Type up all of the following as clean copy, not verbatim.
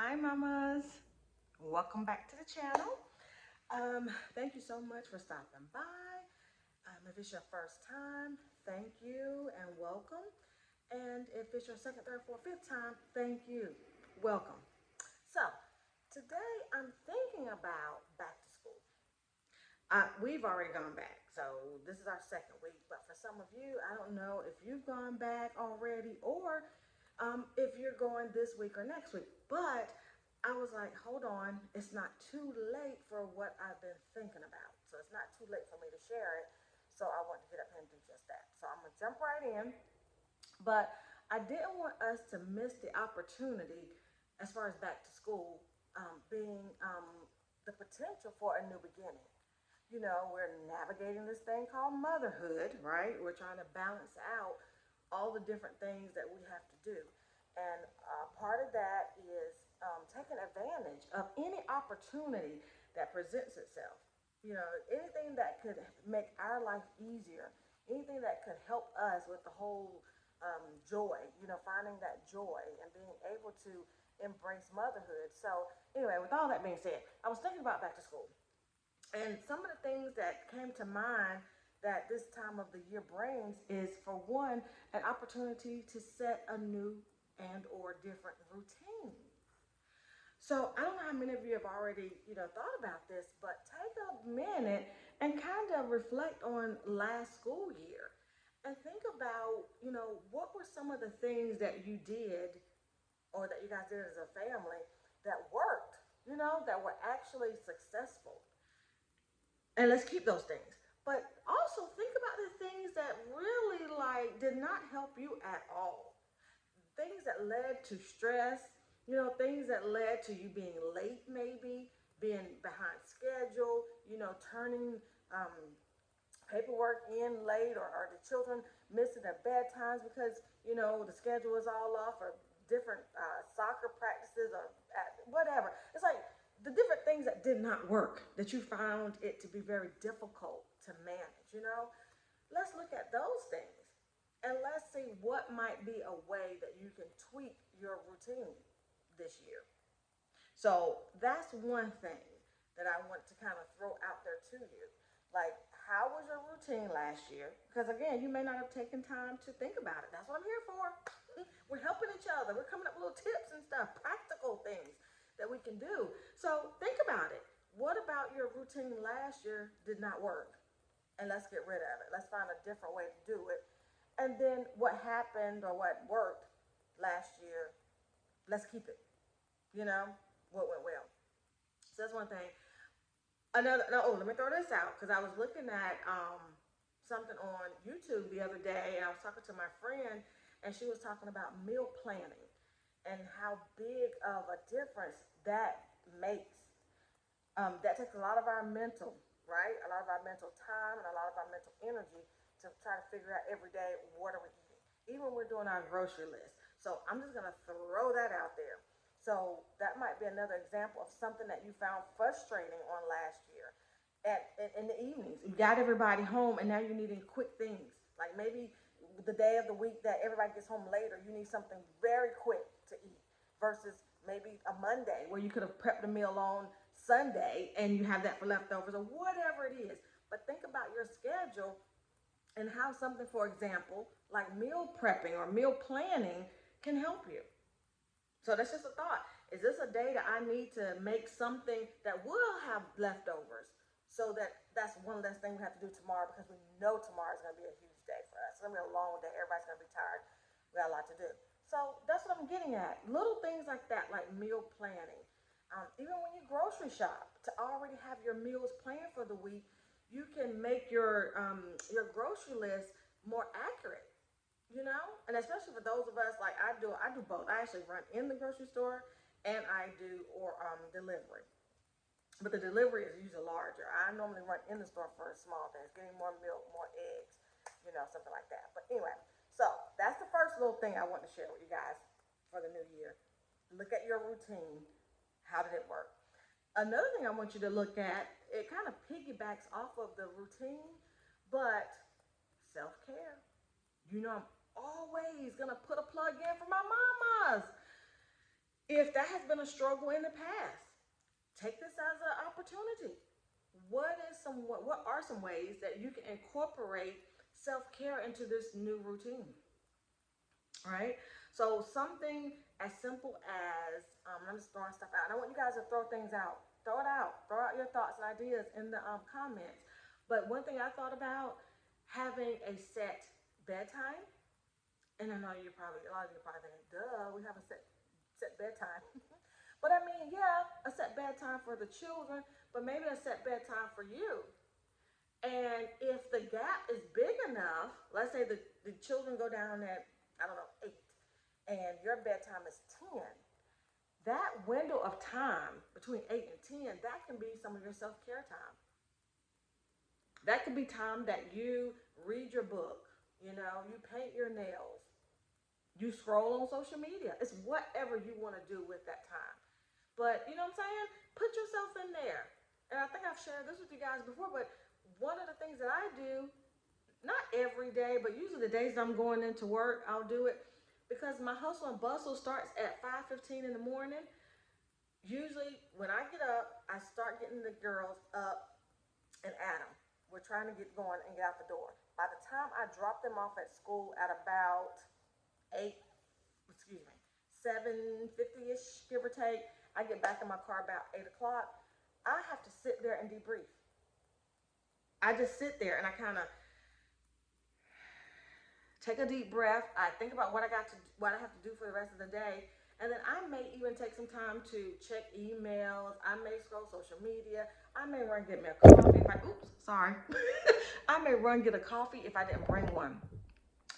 Hi, mamas. Welcome back to the channel. Thank you so much for stopping by. If it's your first time, thank you and welcome. And if it's your second, third, fourth, fifth time, thank you. Welcome. So, today I'm thinking about back to school. We've already gone back, so this is our second week. But for some of you, I don't know if you've gone back already or if you're going this week or next week. But I was like, hold on, it's not too late for what I've been thinking about. So it's not too late for me to share it. So I want to get up here and do just that. So I'm gonna jump right in. But I didn't want us to miss the opportunity as far as back to school being the potential for a new beginning. You know, we're navigating this thing called motherhood, right? We're trying to balance out all the different things that we have to do. And part of that is taking advantage of any opportunity that presents itself. You know, anything that could make our life easier, anything that could help us with the whole joy, you know, finding that joy and being able to embrace motherhood. So, anyway, with all that being said, I was thinking about back to school. And some of the things that came to mind that this time of the year brings is, for one, an opportunity to set a new and or different routine. So I don't know how many of you have already, thought about this, but take a minute and kind of reflect on last school year and think about, what were some of the things that you did or that you guys did as a family that worked, that were actually successful. And let's keep those things. But also think about the things that really like did not help you at all. Things that led to stress, things that led to you being late, maybe being behind schedule, turning paperwork in late, or the children missing their bedtimes because the schedule is all off, or different soccer practices, or whatever. It's like the different things that did not work that you found it to be very difficult to manage. Let's look at those things and let's see what might be a way that you can tweak your routine this year. So that's one thing that I want to kind of throw out there to you. Like, how was your routine last year? Because again, you may not have taken time to think about it. That's what I'm here for. We're helping each other. We're coming up with little tips and stuff, practical things that we can do. So think about it. What about your routine last year did not work? And let's get rid of it. Let's find a different way to do it. And then what happened or what worked last year, let's keep it. You know, what went well. So that's one thing. Another, no, oh, let me throw this out because I was looking at something on YouTube the other day, and I was talking to my friend, and she was talking about meal planning and how big of a difference that makes. That takes a lot of our mental, right? A lot of our mental time and a lot of our mental energy to try to figure out every day what are we eating, even when we're doing our grocery list. So I'm just gonna throw that out there. So that might be another example of something that you found frustrating on last year. In the evenings, you got everybody home, and now you're needing quick things. Like maybe the day of the week that everybody gets home later, you need something very quick to eat versus maybe a Monday where you could have prepped a meal on Sunday and you have that for leftovers or whatever it is. But think about your schedule and how something, for example, like meal prepping or meal planning can help you. So that's just a thought. Is this a day that I need to make something that will have leftovers? So that's one less thing we have to do tomorrow because we know tomorrow is going to be a huge day for us. It's going to be a long day. Everybody's going to be tired. We got a lot to do. So that's what I'm getting at. Little things like that, like meal planning. Even when you grocery shop, to already have your meals planned for the week, you can make your grocery list more accurate, and especially for those of us, like I do both. I actually run in the grocery store and I do or delivery, but the delivery is usually larger. I normally run in the store for small things, getting more milk, more eggs, something like that. But anyway, so that's the first little thing I want to share with you guys for the new year. Look at your routine. How did it work? Another thing I want you to look at, it kind of piggybacks off of the routine, but self-care. I'm always gonna put a plug in for my mamas. If that has been a struggle in the past, take this as an opportunity. What are some ways that you can incorporate self-care into this new routine? Right? So something as simple as I'm just throwing stuff out. And I want you guys to throw things out. Throw it out. Throw out your thoughts and ideas in the comments. But one thing I thought about having a set bedtime, and I know you probably a lot of you are probably thinking, duh, we have a set bedtime. But I mean, yeah, a set bedtime for the children, but maybe a set bedtime for you. And if the gap is big enough, let's say the children go down at, I don't know, 8, and your bedtime is 10, that window of time between 8 and 10, that can be some of your self care time. That could be time that you read your book, you paint your nails, you scroll on social media. It's whatever you want to do with that time. But you know what I'm saying? Put yourself in there. And I think I've shared this with you guys before, but one of the things that I do, not every day, but usually the days I'm going into work, I'll do it because my hustle and bustle starts at 5:15 in the morning. Usually when I get up, I start getting the girls up and Adam. We're trying to get going and get out the door. By the time I drop them off at school at about 8, excuse me, 7:50ish, give or take, I get back in my car about 8 o'clock. I have to sit there and debrief. I just sit there and I kind of take a deep breath. I think about what I have to do for the rest of the day, and then I may even take some time to check emails. I may scroll social media. I may run get me a coffee if I. Oops, sorry. I may run get a coffee if I didn't bring one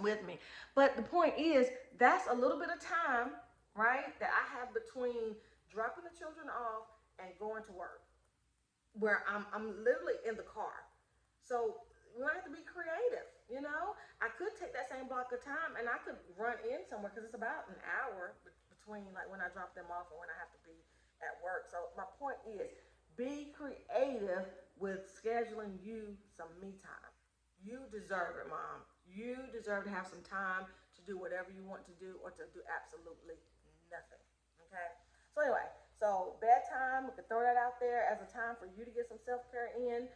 with me. But the point is, that's a little bit of time, right, that I have between dropping the children off and going to work, where I'm literally in the car. So we might have to be creative. I could take that same block of time and I could run in somewhere because it's about an hour between like when I drop them off and when I have to be at work. So my point is, be creative with scheduling you some me time. You deserve it, mom. You deserve to have some time to do whatever you want to do or to do absolutely nothing. Okay? So anyway, so bedtime, we could throw that out there as a time for you to get some self-care in.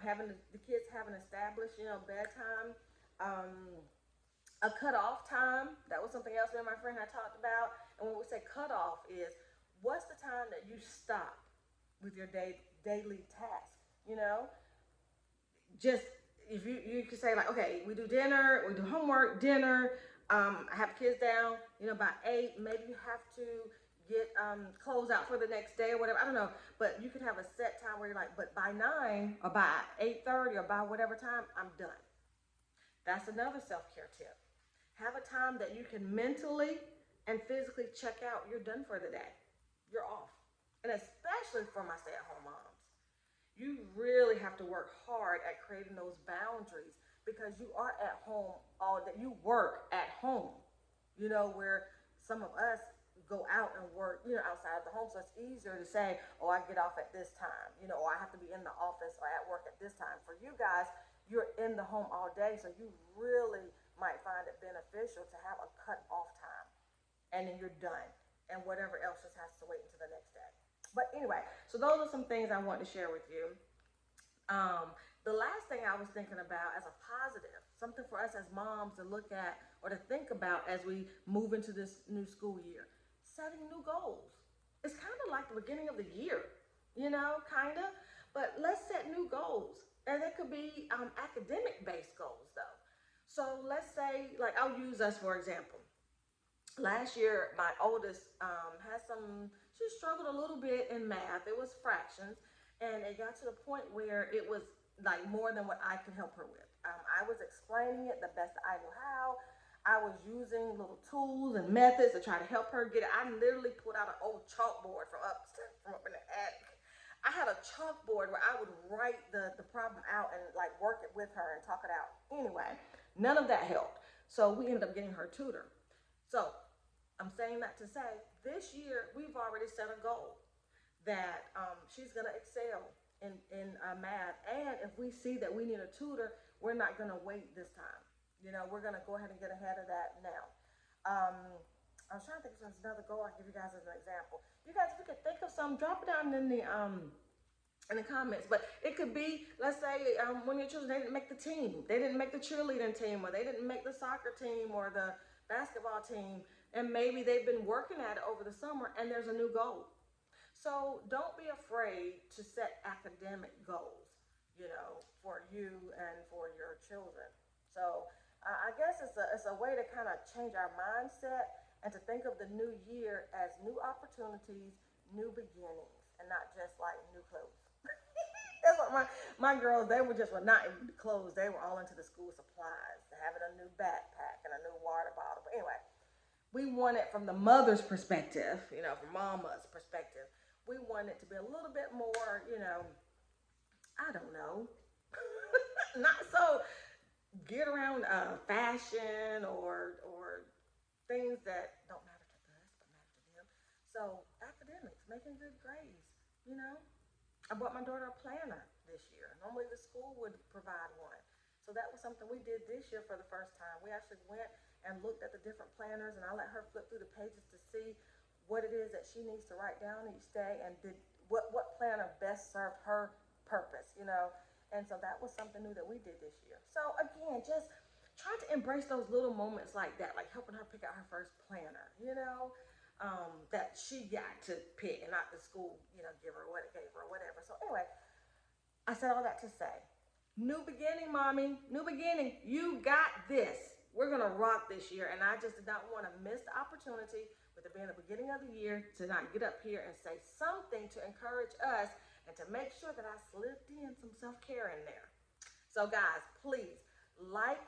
Having the kids having established, bedtime. Um, a cutoff time. That was something else me and my friend had talked about. And when we say cutoff is, what's the time that you stop with your daily task? You know, just if you could say like, okay, we do dinner, we do homework, dinner. I have kids down, by 8. Maybe you have to get clothes out for the next day or whatever. I don't know, but you could have a set time where you're like, but by 9 or by 8:30 or by whatever time, I'm done. That's another self care tip. Have a time that you can mentally and physically check out. You're done for the day. You're off. And especially for my stay at home moms, you really have to work hard at creating those boundaries because you are at home all day. You work at home, where some of us go out and work, outside of the home. So it's easier to say, oh, I get off at this time, or I have to be in the office or at work at this time. For you guys, you're in the home all day. So you really might find it beneficial to have a cut off time and then you're done. And whatever else just has to wait until the next day. But anyway, so those are some things I want to share with you. The last thing I was thinking about as a positive, something for us as moms to look at or to think about as we move into this new school year, setting new goals. It's kind of like the beginning of the year, kind of. But let's set new goals. And they could be academic based goals, though. So let's say, like, I'll use us for example. Last year, my oldest she struggled a little bit in math. It was fractions, and it got to the point where it was like more than what I could help her with. I was explaining it the best I knew how. I was using little tools and methods to try to help her get it. I literally pulled out an old chalkboard from up in the attic. I had a chalkboard where I would write the problem out and like work it with her and talk it out. Anyway, none of that helped. So we ended up getting her a tutor. So I'm saying that to say this year we've already set a goal that she's going to excel in math. And if we see that we need a tutor, we're not going to wait this time. We're going to go ahead and get ahead of that now. Um, I was trying to think of another goal. I'll give you guys as an example. You guys, if you could think of some, drop it down in the comments. But it could be, let's say, when your children, they didn't make the team, they didn't make the cheerleading team, or they didn't make the soccer team or the basketball team, and maybe they've been working at it over the summer, and there's a new goal. So don't be afraid to set academic goals, for you and for your children. So I guess it's a way to kind of change our mindset and to think of the new year as new opportunities, new beginnings, and not just like new clothes. That's what my girls, they were not even clothes. They were all into the school supplies, having a new backpack and a new water bottle. But anyway, we want it from the mother's perspective, from mama's perspective. We want it to be a little bit more, I don't know, not so get around fashion or things that don't matter to us but matter to them. So academics, making good grades, you know. I bought my daughter a planner this year. Normally the school would provide one. So that was something we did this year for the first time. We actually went and looked at the different planners, and I let her flip through the pages to see what it is that she needs to write down each day, and did what planner best served her purpose. And so that was something new that we did this year. So again, just try to embrace those little moments like that, like helping her pick out her first planner, that she got to pick and not the school, give her what it gave her or whatever. So anyway, I said all that to say, new beginning, mommy, new beginning. You got this. We're gonna rock this year, and I just did not want to miss the opportunity with it being the beginning of the year to not get up here and say something to encourage us and to make sure that I slipped in some self care in there. So, guys, please like,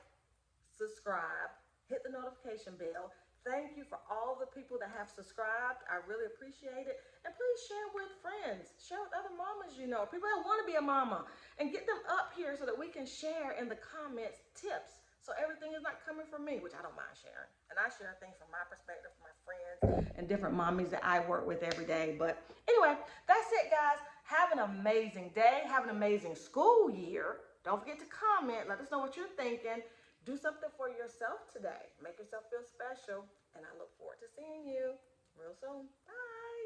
subscribe, hit the notification bell. Thank you for all the people that have subscribed. I really appreciate it. And please share with friends, share with other mamas people that want to be a mama, and get them up here so that we can share in the comments tips. So everything is not coming from me, which I don't mind sharing. And I share things from my perspective, from my friends, and different mommies that I work with every day. But anyway, that's it, guys. Have an amazing day. Have an amazing school year. Don't forget to comment. Let us know what you're thinking. Do something for yourself today. Make yourself feel special. And I look forward to seeing you real soon. Bye.